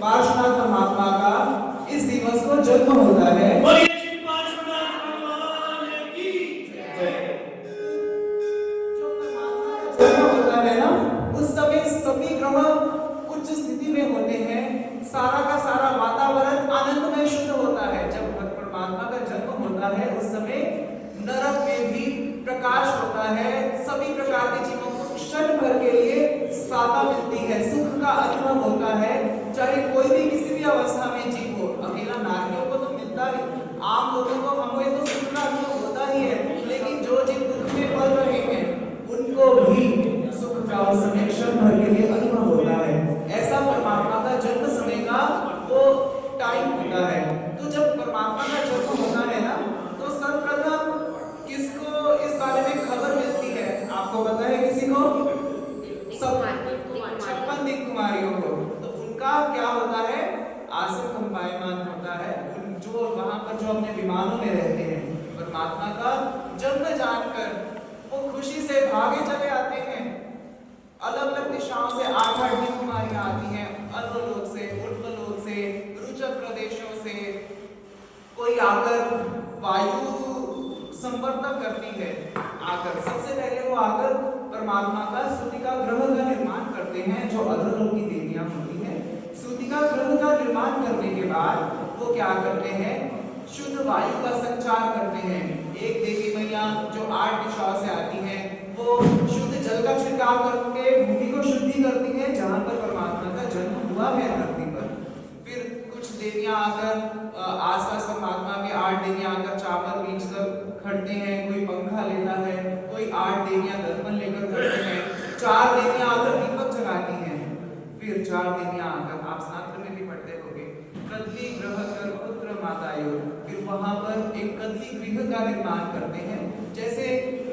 पार्श्वनाथ परमात्मा का इस दिवस को जन्म होता है। जो परमात्मा का जन्म होता है ना, उस समय सभी ग्रह उच्च स्थिति में होते हैं, सारा का सारा वातावरण आनंदमय शुद्ध होता है। जब परमात्मा का जन्म होता है उस समय नरक में भी प्रकाश होता है, सभी प्रकार के जीवों को क्षण भर के लिए साता मिलती है, सुख का अनुभव होता है, चाहे कोई भी किसी भी अवस्था में जीव हो। अकेला नारियों को तो मिलता ही, आम लोगों को हमें तो सुख का अनुभव होता ही है, लेकिन जो जीव दुख में पल रहे हैं उनको भी सुख का उस समय क्षण भर के लिए अनुभव होता है। ऐसा परमात्मा का जन्म समय का वो टाइम होता है। तो जब परमात्मा का जन्म होता है ना, तो सर्वप्रथम किसको इस बारे में खबर मिलती है? आपको पता है किसी को? सब 56 दिक् कुमारियों को। तो उनका क्या होता है? आसन कंपायमान होता है। उन जो वहां पर जो अपने विमानों में रहते हैं, परमात्मा का जन्म जानकर वो खुशी से भागे चले आते हैं। अलग अलग दिशाओं से 8-8 दिक् कुमारियां आती हैं, अधोलोक से, ऊर्ध्वलोक से, रुचक प्रदेशों से। कोई आकर वायु संवर्धन करती है, आकर सबसे पहले वो आकर परमात्मा का सूतिका ग्रह का निर्माण करते हैं, जो अधोलोक की देवियां होती हैं। सूतिका ग्रह का निर्माण करने के बाद वो क्या करते हैं? शुद्ध वायु का संचार करते हैं। एक देवी मैया जो 8 दिशाओं से आती हैं, वो शुद्ध जल का छिड़काव करके भूमि को शुद्धि करती है, जहां पर परमात्मा का जन्म हुआ है धरती पर। फिर कुछ देवियां आकर आसपास परमात्मा के 8 देवियां आकर चावल बीच कर खड़ते हैं, कोई पंखा लेता है, कोई 8 देवियां दर्पण लेकर खड़ते हैं, 4 देवियां आकर दीपक जगाती हैं, फिर 4 देवियां आकर, आप शास्त्र में भी पढ़ते होंगे, कदली ग्रह कर पुत्र मातायो, फिर वहां पर एक कदली गृह का निर्माण करते हैं। जैसे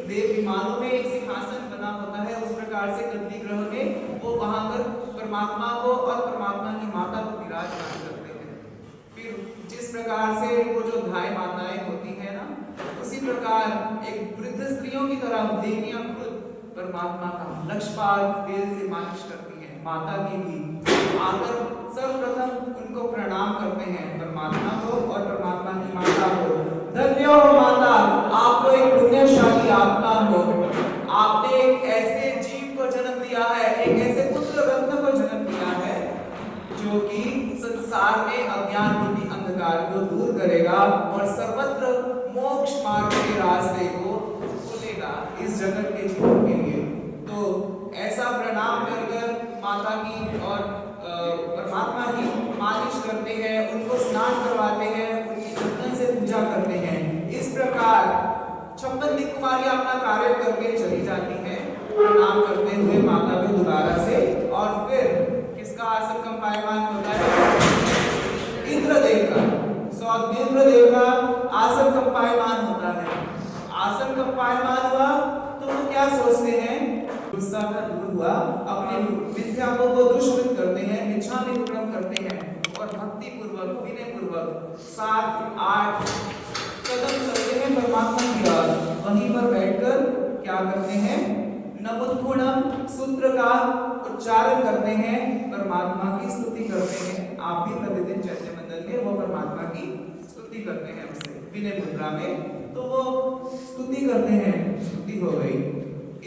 देव विमानों में एक सिंहासन बना होता है, उस प्रकार से कदली ग्रह में वो वहां पर परमात्मा को और परमात्मा की माता को विराजमान करते हैं। फिर जिस प्रकार से वो जो धाय माताएं होती है ना, उसी प्रकार एक वृद्ध स्त्रियों की तरह देवियां खुद परमात्मा का लक्षपाल तेल से मालिश करती हैं, माता की भी आकर सर्वप्रथम उनको प्रणाम करते हैं, परमात्मा को और परमात्मा की माता को। धन्य हो माता, आपको एक पुण्यशाली आत्मा हो, आपने एक ऐसे जीव को जन्म दिया है, एक ऐसे पुत्र रत्न को जन्म दिया है जो कि संसार में अज्ञान रूपी अंधकार को दूर करेगा और सर्वत्र मोक्ष मार्ग के रास्ते को खोलेगा इस जगत के जीवों के लिए। तो ऐसा प्रणाम कर माता की और परमात्मा की मालिश करते हैं, उनको स्नान करवाते हैं, उनकी जतन से पूजा करते हैं। इस प्रकार 56 दिक् कुमारियां अपना कार्य करके चली जाती हैं, प्रणाम करते हुए माता को दोबारा से। और फिर किसका आसन कंपायमान होता है? इंद्रदेव का। इंद्रदेव का आसन कंपायमान होता है। आसन कंपायमान हुआ तो वो क्या सोचते हैं? गुस्सा का दूर हुआ, अपने मिथ्या को वो दुष्कृत करते हैं, मिच्छा में क्रम करते हैं और भक्ति पूर्वक, विनय पूर्वक 7-8 कदम चलते हैं परमात्मा की ओर। वहीं पर बैठकर क्या करते हैं? नमोद्गुणम सूत्र का उच्चारण करते हैं, परमात्मा की स्तुति करते हैं। आप भी प्रतिदिन चैत्य मंडल में वो परमात्मा की स्तुति करते हैं, उससे विनय मुद्रा में, तो वो स्तुति करते हैं, स्तुति हो गई।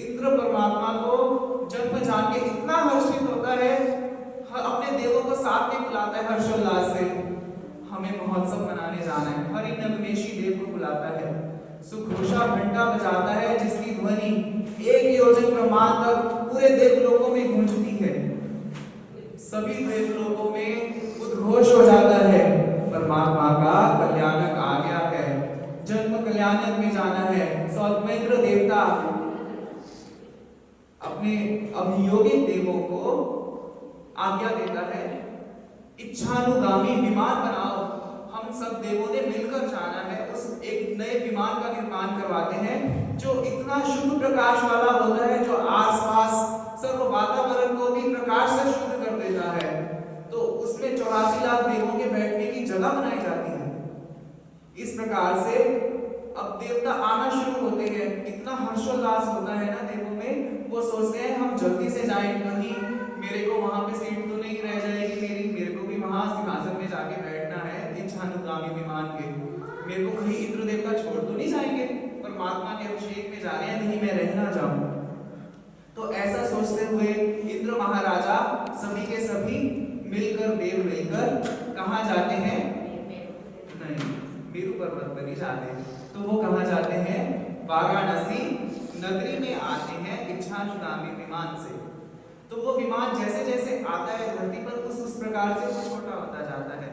इंद्र परमात्मा को जन्म जान के इतना हर्षित होता है, अपने देवों को साथ में बुलाता है हर्षोल्लास से, हमें महोत्सव मनाने जाना है। हरि नवमेशी देव को बुलाता है, सुघोषा घंटा बजाता है, जिसकी ध्वनि 1 योजन प्रमाण तक पूरे देवलोकों में गूंजती है। सभी देवलोकों में उद्घोष हो जाता है, परमात्मा का कल्याणक आ गया है, जन्म कल्याणक में जाना है। सौम्येंद्र देवता अपने अभियोगिक देवों को आज्ञा देता है, इच्छानुगामी विमान बनाओ, हम सब देवों ने मिलकर जाना है। उस एक नए विमान का निर्माण करवाते हैं, जो इतना शुद्ध प्रकाश वाला होता है, जो आसपास सर्व वातावरण को भी प्रकाश से शुद्ध कर देता है। तो उसमें 84 लाख देवों के बैठने की जगह बनाई जाती है। इस प्रकार से अब देवता आना शुरू होते हैं, इतना हर्षोल्लास होता है ना देवों में, वो सोचते हैं हम जल्दी से जाएं, कहीं मेरे को वहां पे सीट तो नहीं रह जाएगी मेरी, मेरे को भी वहां मेरे को कहीं इंद्र देवता छोड़ तो नहीं जाएंगे, परमात्मा के अभिषेक में जा रहे हैं, नहीं मैं रह ना जाऊं। तो ऐसा सोचते हुए इंद्र महाराजा सभी के सभी मिलकर, देव मिलकर कहाँ जाते हैं? नहीं, मेरु पर्वत पर नहीं जाते, तो वो कहाँ जाते हैं? वाराणसी नगरी में आते हैं इच्छानुगामी विमान से। तो वो विमान जैसे जैसे आता है धरती पर, उस प्रकार से वो छोटा होता जाता है।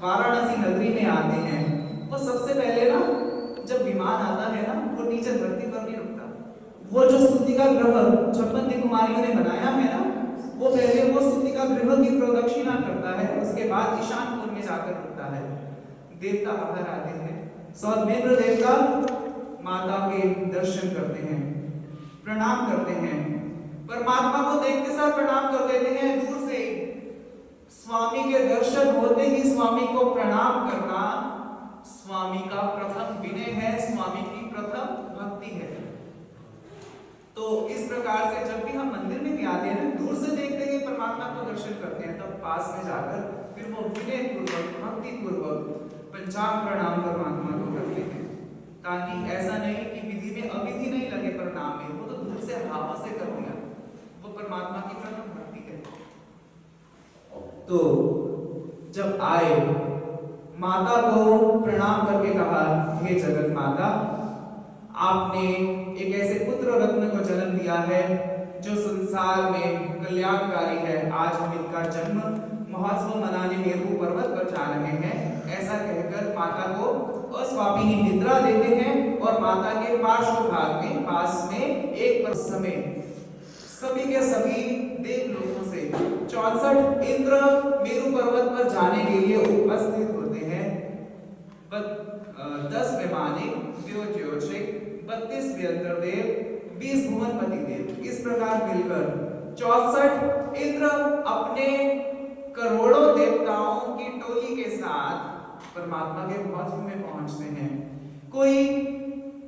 वाराणसी नगरी में आते हैं। वो सबसे पहले ना जब विमान आता है ना, वो नीचे धरती पर नहीं रुकता। वो जो स्तुति का ग्रह 56 कुमारियों ने बनाया है ना, वो पहले वो स्तुति का ग्रह की प्रदक्षिणा करता है, उसके बाद ईशान कोण में जाकर रुकता है। देवता बाहर आते हैं, सौमेंद्र देवता माता के दर्शन करते हैं, प्रणाम करते हैं, परमात्मा को देखते साथ प्रणाम कर देते हैं दूर से। स्वामी के दर्शन होते ही स्वामी को प्रणाम करना स्वामी का प्रथम विनय है, स्वामी की प्रथम भक्ति है। तो इस प्रकार से जब भी हम मंदिर में भी आते हैं, दूर से देखते हैं परमात्मा को दर्शन करते हैं, तब पास में जाकर फिर वो विनय पूर्वक, भक्ति पूर्वक पंचांग प्रणाम परमात्मा को करते हैं, ताकि ऐसा नहीं कि विधि में अविधि नहीं लगे प्रणाम में। वो तो दूर से हवा से कर दिया, वो परमात्मा की प्रथम भक्ति है। तो जब आए, माता को प्रणाम करके कहा, हे जगत माता, आपने एक ऐसे पुत्र रत्न को जन्म दिया है जो संसार में कल्याणकारी है। आज हम इनका जन्म महोत्सव मनाने मेरू पर्वत पर जा रहे हैं। ऐसा कहकर माता को अस्वापिनी निद्रा देते हैं और माता के पार्श्व भाग में पास में एक समय सभी के सभी देव लोगों से 64 इंद्र मेरू पर्वत पर जाने के लिए उपस्थित होते हैं। 10 वैमानिक, 32 व्यंतर देव, 20 भुवनपति देव, इस प्रकार मिलकर 64 इंद्र अपने करोड़ों देवताओं की टोली के साथ परमात्मा के महोत्सव में पहुंचते हैं। कोई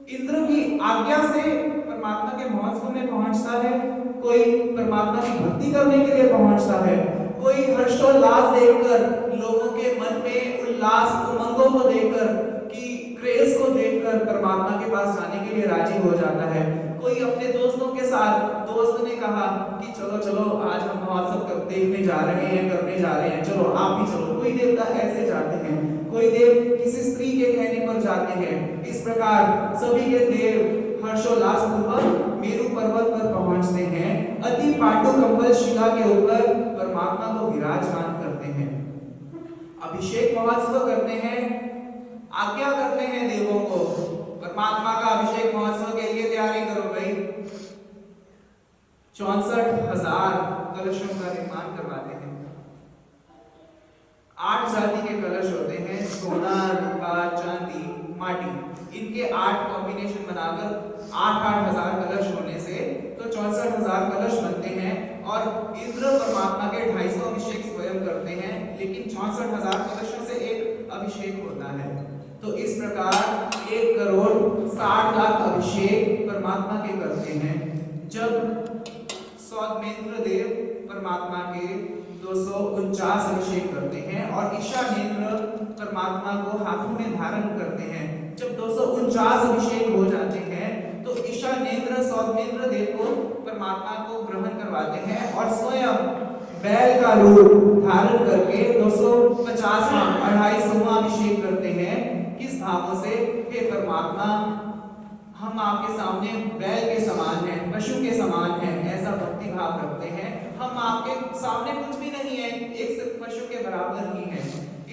इंद्र की आज्ञा से परमात्मा के महोत्सव में पहुंचता है, कोई परमात्मा की भक्ति करने के लिए पहुंचता है, कोई हर्षोल्लास देखकर, लोगों के मन में उल्लास उमंगों को देखकर, कि क्रेज को देखकर परमात्मा के पास जाने के लिए राजी हो जाता है। कोई अपने दोस्तों के साथ, दोस्त ने कहा कि चलो चलो आज हम महोत्सव देखने जा रहे हैं, करने जा रहे हैं, चलो आप भी चलो। कोई देवता ऐसे जाते हैं, कोई देव किसी स्त्री के कहने पर जाते हैं। इस प्रकार सभी के देव हर्षोल्लास पूर्वक मेरू पर्वत पर पहुंचते हैं। अति पाटु कंबल शिला के ऊपर परमात्मा को विराजमान करते हैं, अभिषेक महोत्सव करते हैं, आज्ञा करते हैं देवों को, परमात्मा का अभिषेक महोत्सव के लिए तैयारी करो भाई। 64,000 कलशों का निर्माण करवाते हैं। 8 जाति के कलश होते हैं, सोना, रूपा, चांदी, माटी, इनके 8 कॉम्बिनेशन बनाकर 8,000 कलश होने से तो 64,000 कलश बनते हैं। और इंद्र परमात्मा के 250 अभिषेक स्वयं करते हैं, लेकिन 64,000 कलशों से एक अभिषेक होता है। तो इस प्रकार 1,60,00,000 अभिषेक परमात्मा के करते हैं। जब सौमेंद्र देव परमात्मा के 249 अभिषेक करते हैं और ईशानेंद्र परमात्मा को हाथों में धारण करते हैं। जब 249 अभिषेक हो जाते हैं तो ईशानेंद्र सौमेंद्र देव को परमात्मा को ग्रहण करवाते हैं और स्वयं बैल का रूप धारण करके 250वां 250वां अभिषेक करते हैं। किस भावों से? हे परमात्मा, हम आपके सामने बैल के समान हैं, पशु के समान हैं, ऐसा भक्ति भाव रखते हैं। हम आपके सामने कुछ भी नहीं है, एक सिर्फ पशु के बराबर ही है।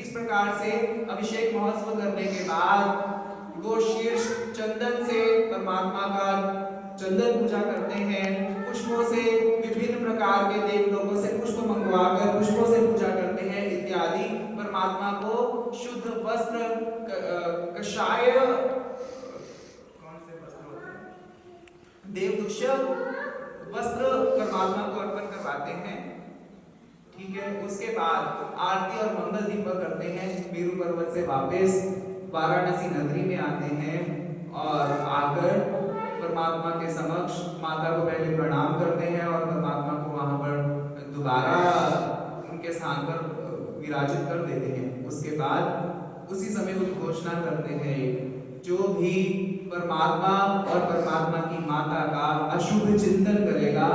इस प्रकार से अभिषेक महोत्सव करने के बाद गोशीर्ष चंदन से परमात्मा का चंदन पूजा करते हैं। पुष्पों से विभिन्न प्रकार के देव लोगों से पुष्प मंगवाकर पुष्पों से पूजा करते हैं इत्यादि। परमात्मा को शुद्ध वस्त्र, कषाय, कौन से वस्त्र होते हैं, देवदूष्य वस्त्र परमात्मा को अर्पण करवाते हैं। ठीक है, उसके बाद आरती और मंगल दीपक करते हैं। मेरू पर्वत से वापस वाराणसी नगरी में आते हैं और आकर परमात्मा के समक्ष माता को पहले प्रणाम करते हैं और परमात्मा को वहां पर दोबारा उनके स्थान पर विराजित कर देते हैं। उसके बाद उसी समय उद्घोषणा करते हैं, जो भी परमात्मा और परमात्मा की माता का अशुभ चिंतन करेगा,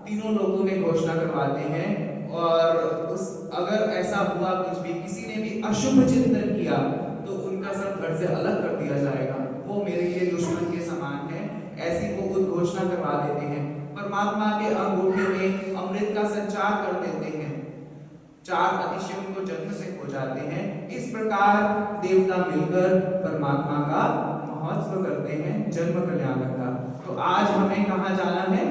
तीनों लोगों में घोषणा करवाते हैं। और उस अगर ऐसा हुआ कुछ भी, किसी ने भी अशुभ चिंतन किया, तो उनका सब घर से अलग कर दिया जाएगा, वो मेरे लिए दुश्मन के समान है, ऐसी वो उद्घोषणा करवा देते हैं। परमात्मा के अंगूठे में अमृत का संचार कर देते हैं, 4 अतिशयों को जन्म से खो जाते हैं। इस प्रकार देवता मिलकर परमात्मा का महोत्सव करते हैं, जन्म कल्याण का। तो आज हमें कहाँ जाना है?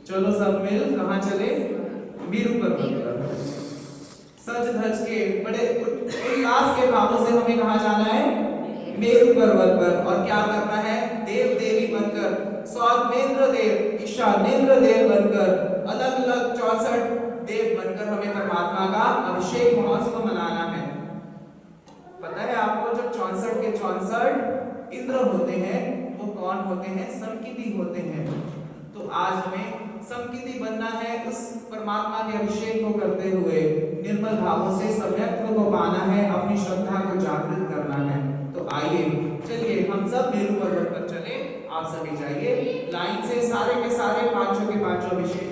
चलो सब मिल कहाँ चले? मेरु पर्वत पर सज धज के बड़े उल्लास के भावों से हमें कहाँ जाना है? मेरु पर्वत पर। और क्या करना है? देव देवी बनकर, सौमेंद्र देव, ईशानेंद्र देव बनकर, अलग अलग 64 देव बनकर हमें परमात्मा का अभिषेक महोत्सव मनाना है। पता है आपको, जो 64 के 64 इंद्र होते हैं, वो कौन होते हैं? समकिति होते हैं। तो आज हमें समकिति बनना है, उस परमात्मा के अभिषेक को करते हुए निर्मल भावों से सम्यक्त्व को पाना है, अपनी श्रद्धा को जागृत करना है। तो आइए चलिए हम सब मेरु पर्वत पर चले। आप सभी जाइए लाइन से, सारे के सारे 5 के 5 अभिषेक